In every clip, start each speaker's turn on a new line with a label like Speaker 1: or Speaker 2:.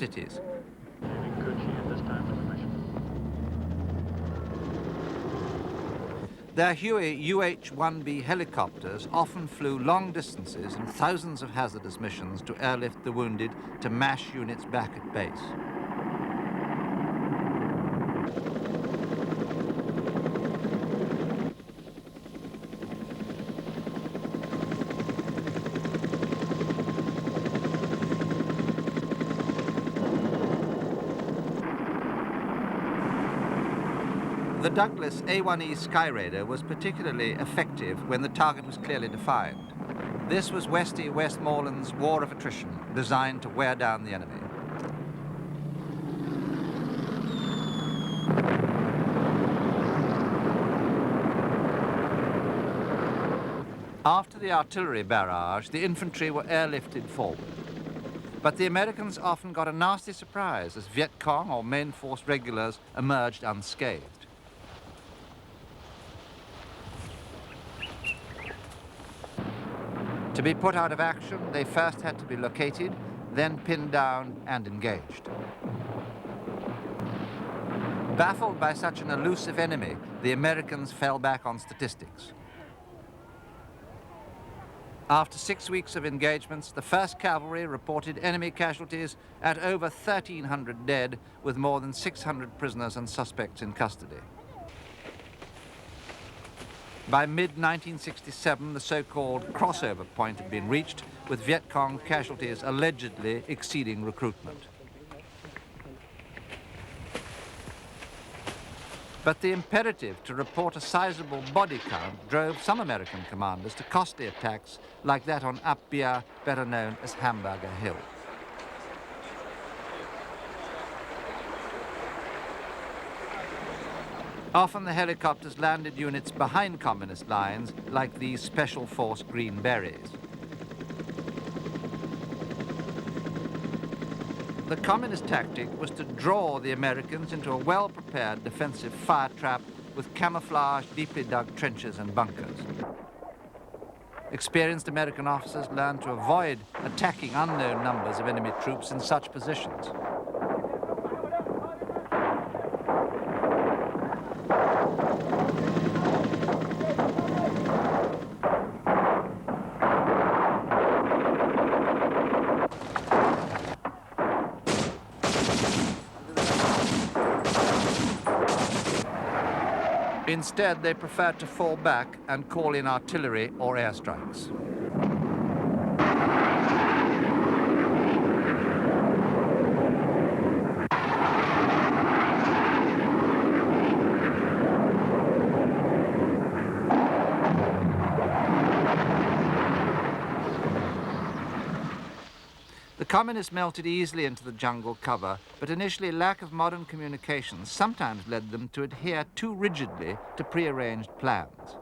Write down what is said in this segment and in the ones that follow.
Speaker 1: cities. Their Huey UH-1B helicopters often flew long distances and thousands of hazardous missions to airlift the wounded to MASH units back at base. The Douglas A-1E Skyraider was particularly effective when the target was clearly defined. This was Westy Westmoreland's war of attrition, designed to wear down the enemy. After the artillery barrage, the infantry were airlifted forward. But the Americans often got a nasty surprise as Viet Cong or main force regulars emerged unscathed. To be put out of action, they first had to be located, then pinned down and engaged. Baffled by such an elusive enemy, the Americans fell back on statistics. After 6 weeks of engagements, the 1st Cavalry reported enemy casualties at over 1,300 dead, with more than 600 prisoners and suspects in custody. By mid-1967, the so-called crossover point had been reached, with Viet Cong casualties allegedly exceeding recruitment. But the imperative to report a sizable body count drove some American commanders to costly attacks like that on Ap Bia, better known as Hamburger Hill. Often the helicopters landed units behind communist lines, like these Special Force Green Berets. The communist tactic was to draw the Americans into a well-prepared defensive fire trap with camouflaged, deeply dug trenches and bunkers. Experienced American officers learned to avoid attacking unknown numbers of enemy troops in such positions. Instead, they preferred to fall back and call in artillery or airstrikes. The communists melted easily into the jungle cover, but initially lack of modern communications sometimes led them to adhere too rigidly to prearranged plans.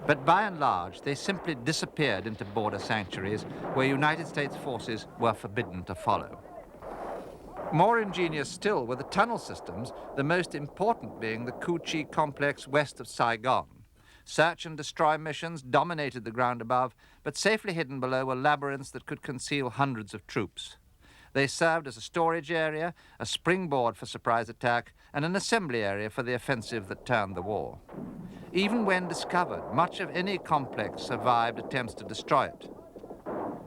Speaker 1: But by and large, they simply disappeared into border sanctuaries where United States forces were forbidden to follow. More ingenious still were the tunnel systems, the most important being the Cu Chi complex west of Saigon. Search and destroy missions dominated the ground above, but safely hidden below were labyrinths that could conceal hundreds of troops. They served as a storage area, a springboard for surprise attack, and an assembly area for the offensive that turned the war. Even when discovered, much of any complex survived attempts to destroy it.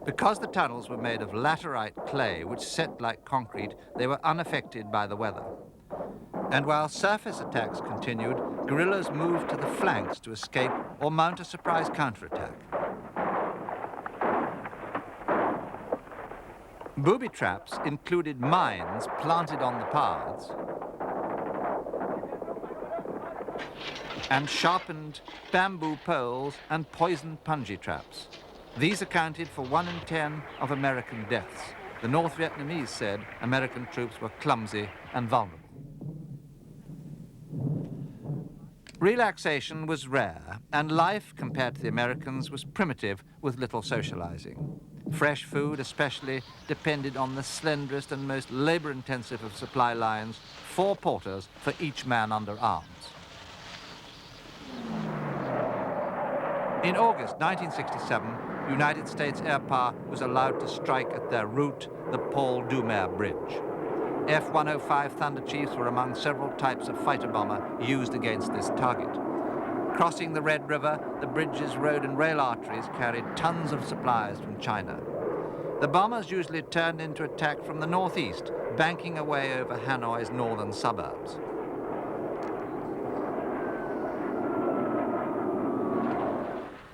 Speaker 1: Because the tunnels were made of laterite clay, which set like concrete, they were unaffected by the weather. And while surface attacks continued, guerrillas moved to the flanks to escape or mount a surprise counterattack. Booby traps included mines planted on the paths and sharpened bamboo poles and poisoned punji traps. These accounted for 1 in 10 of American deaths. The North Vietnamese said American troops were clumsy and vulnerable. Relaxation was rare, and life, compared to the Americans, was primitive with little socializing. Fresh food, especially, depended on the slenderest and most labor-intensive of supply lines, 4 porters for each man under arms. In August 1967, United States air power was allowed to strike at their route, the Paul Doumer Bridge. F-105 Thunder Chiefs were among several types of fighter bomber used against this target. Crossing the Red River, the bridge's road and rail arteries carried tons of supplies from China. The bombers usually turned into attack from the northeast, banking away over Hanoi's northern suburbs.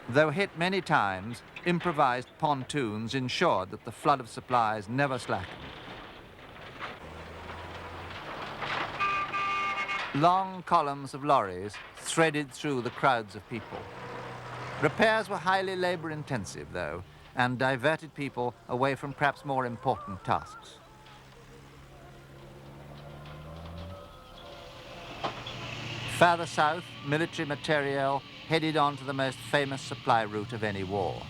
Speaker 1: Though hit many times, improvised pontoons ensured that the flood of supplies never slackened. Long columns of lorries threaded through the crowds of people. Repairs were highly labor-intensive, though, and diverted people away from perhaps more important tasks. Further south, military materiel headed on to the most famous supply route of any war.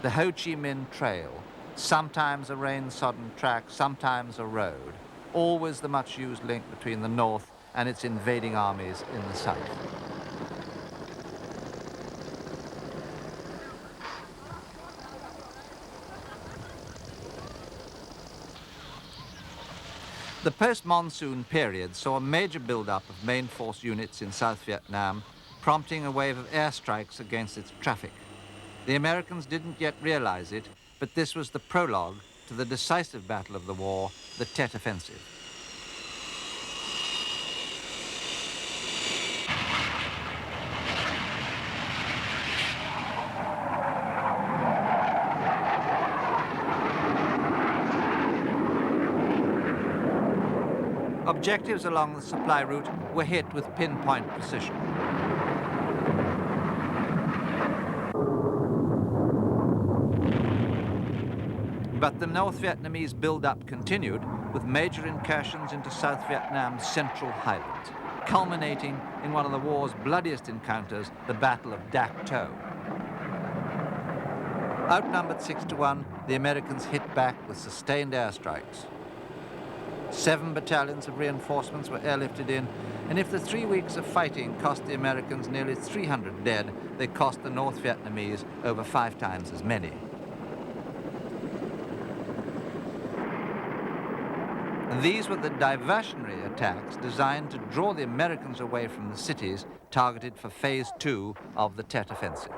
Speaker 1: The Ho Chi Minh Trail, sometimes a rain-sodden track, sometimes a road, always the much-used link between the north and its invading armies in the south. The post-monsoon period saw a major build-up of main force units in South Vietnam, prompting a wave of airstrikes against its traffic. The Americans didn't yet realize it, but this was the prologue to the decisive battle of the war, the Tet Offensive. Objectives along the supply route were hit with pinpoint precision. But the North Vietnamese build-up continued with major incursions into South Vietnam's central highlands, culminating in one of the war's bloodiest encounters, the Battle of Dak To. Outnumbered 6-1, the Americans hit back with sustained airstrikes. 7 battalions of reinforcements were airlifted in, and if the 3 weeks of fighting cost the Americans nearly 300 dead, they cost the North Vietnamese over 5 times as many. And these were the diversionary attacks designed to draw the Americans away from the cities targeted for Phase 2 of the Tet Offensive.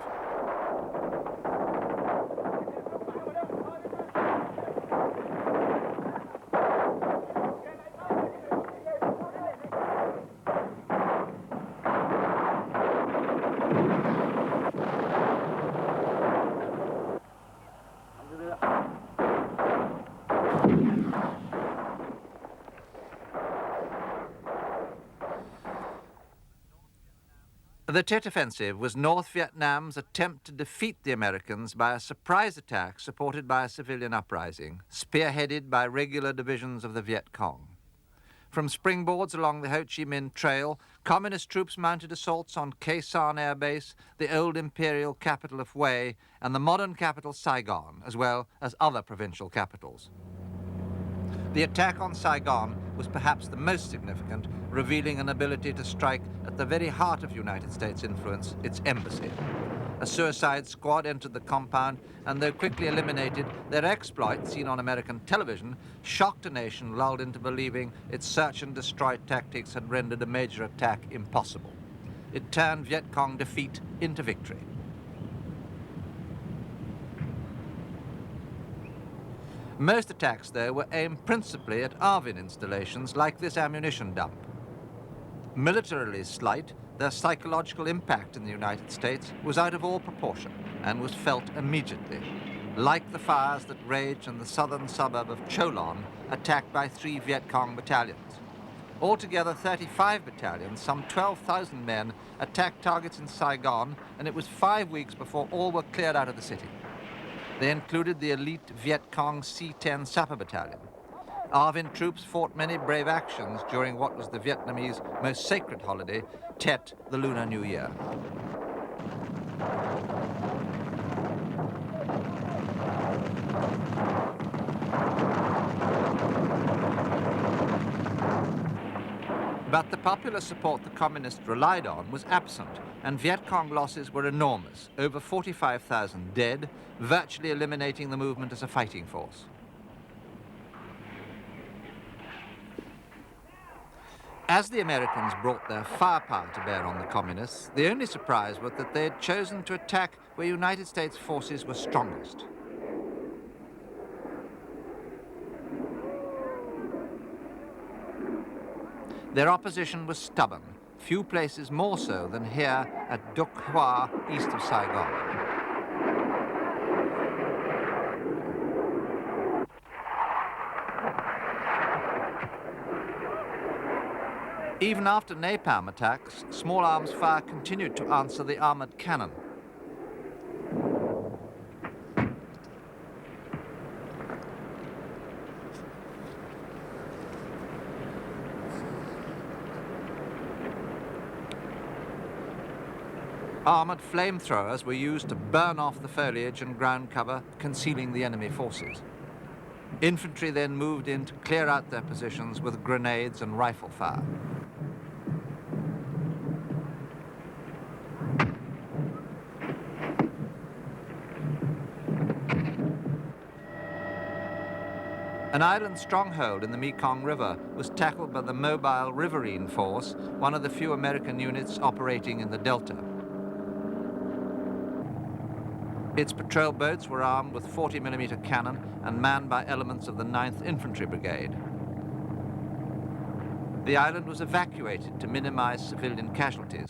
Speaker 1: The Tet Offensive was North Vietnam's attempt to defeat the Americans by a surprise attack supported by a civilian uprising, spearheaded by regular divisions of the Viet Cong. From springboards along the Ho Chi Minh Trail, communist troops mounted assaults on Khe Sanh Air Base, the old imperial capital of Hue, and the modern capital Saigon, as well as other provincial capitals. The attack on Saigon was perhaps the most significant, revealing an ability to strike at the very heart of United States influence, its embassy. A suicide squad entered the compound, and though quickly eliminated, their exploit, seen on American television, shocked a nation lulled into believing its search and destroy tactics had rendered a major attack impossible. It turned Viet Cong defeat into victory. Most attacks, though, were aimed principally at ARVIN installations like this ammunition dump. Militarily slight, their psychological impact in the United States was out of all proportion and was felt immediately, like the fires that raged in the southern suburb of Cho Lon, attacked by 3 Viet Cong battalions. Altogether, 35 battalions, some 12,000 men, attacked targets in Saigon, and it was 5 weeks before all were cleared out of the city. They included the elite Viet Cong C-10 Sapper Battalion. ARVIN troops fought many brave actions during what was the Vietnamese most sacred holiday, Tet, the Lunar New Year. But the popular support the communists relied on was absent, and Viet Cong losses were enormous, over 45,000 dead, virtually eliminating the movement as a fighting force. As the Americans brought their firepower to bear on the communists, the only surprise was that they had chosen to attack where United States forces were strongest. Their opposition was stubborn, few places more so than here at Duc Hoa, east of Saigon. Even after napalm attacks, small arms fire continued to answer the armored cannon. Armored flamethrowers were used to burn off the foliage and ground cover, concealing the enemy forces. Infantry then moved in to clear out their positions with grenades and rifle fire. An island stronghold in the Mekong River was tackled by the Mobile Riverine Force, one of the few American units operating in the Delta. Its patrol boats were armed with 40mm cannon and manned by elements of the 9th Infantry Brigade. The island was evacuated to minimize civilian casualties.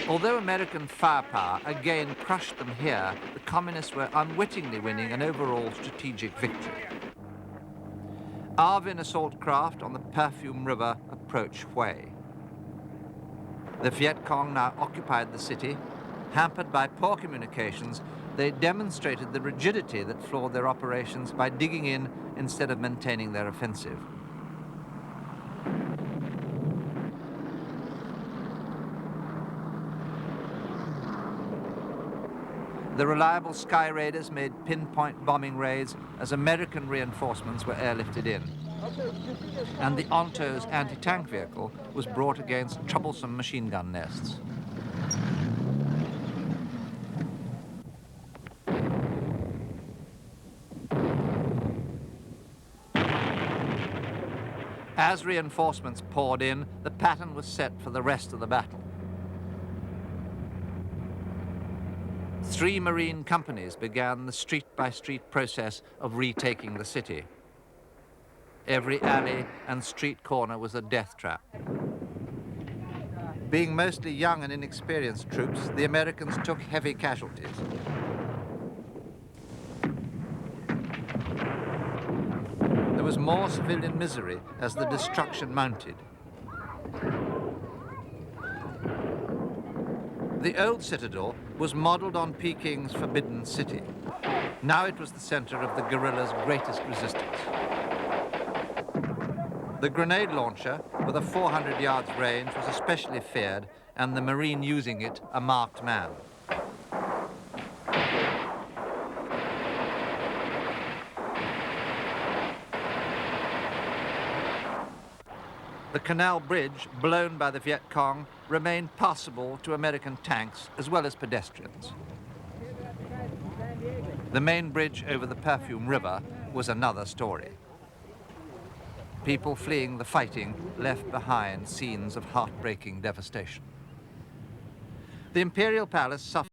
Speaker 1: Although American firepower again crushed them here, the communists were unwittingly winning an overall strategic victory. Arvin assault craft on the Perfume River approached Hue. The Viet Cong now occupied the city. Hampered by poor communications, they demonstrated the rigidity that floored their operations by digging in instead of maintaining their offensive. The reliable Sky Raiders made pinpoint bombing raids as American reinforcements were airlifted in. And the Onto's anti-tank vehicle was brought against troublesome machine gun nests. As reinforcements poured in, the pattern was set for the rest of the battle. 3 Marine companies began the street-by-street process of retaking the city. Every alley and street corner was a death trap. Being mostly young and inexperienced troops, the Americans took heavy casualties. There was more civilian misery as the destruction mounted. The old citadel was modeled on Peking's Forbidden City. Now it was the center of the guerrillas' greatest resistance. The grenade launcher, with a 400 yards range, was especially feared, and the Marine using it a marked man. The canal bridge, blown by the Viet Cong, remained passable to American tanks as well as pedestrians. The main bridge over the Perfume River was another story. People fleeing the fighting left behind scenes of heartbreaking devastation. The Imperial Palace suffered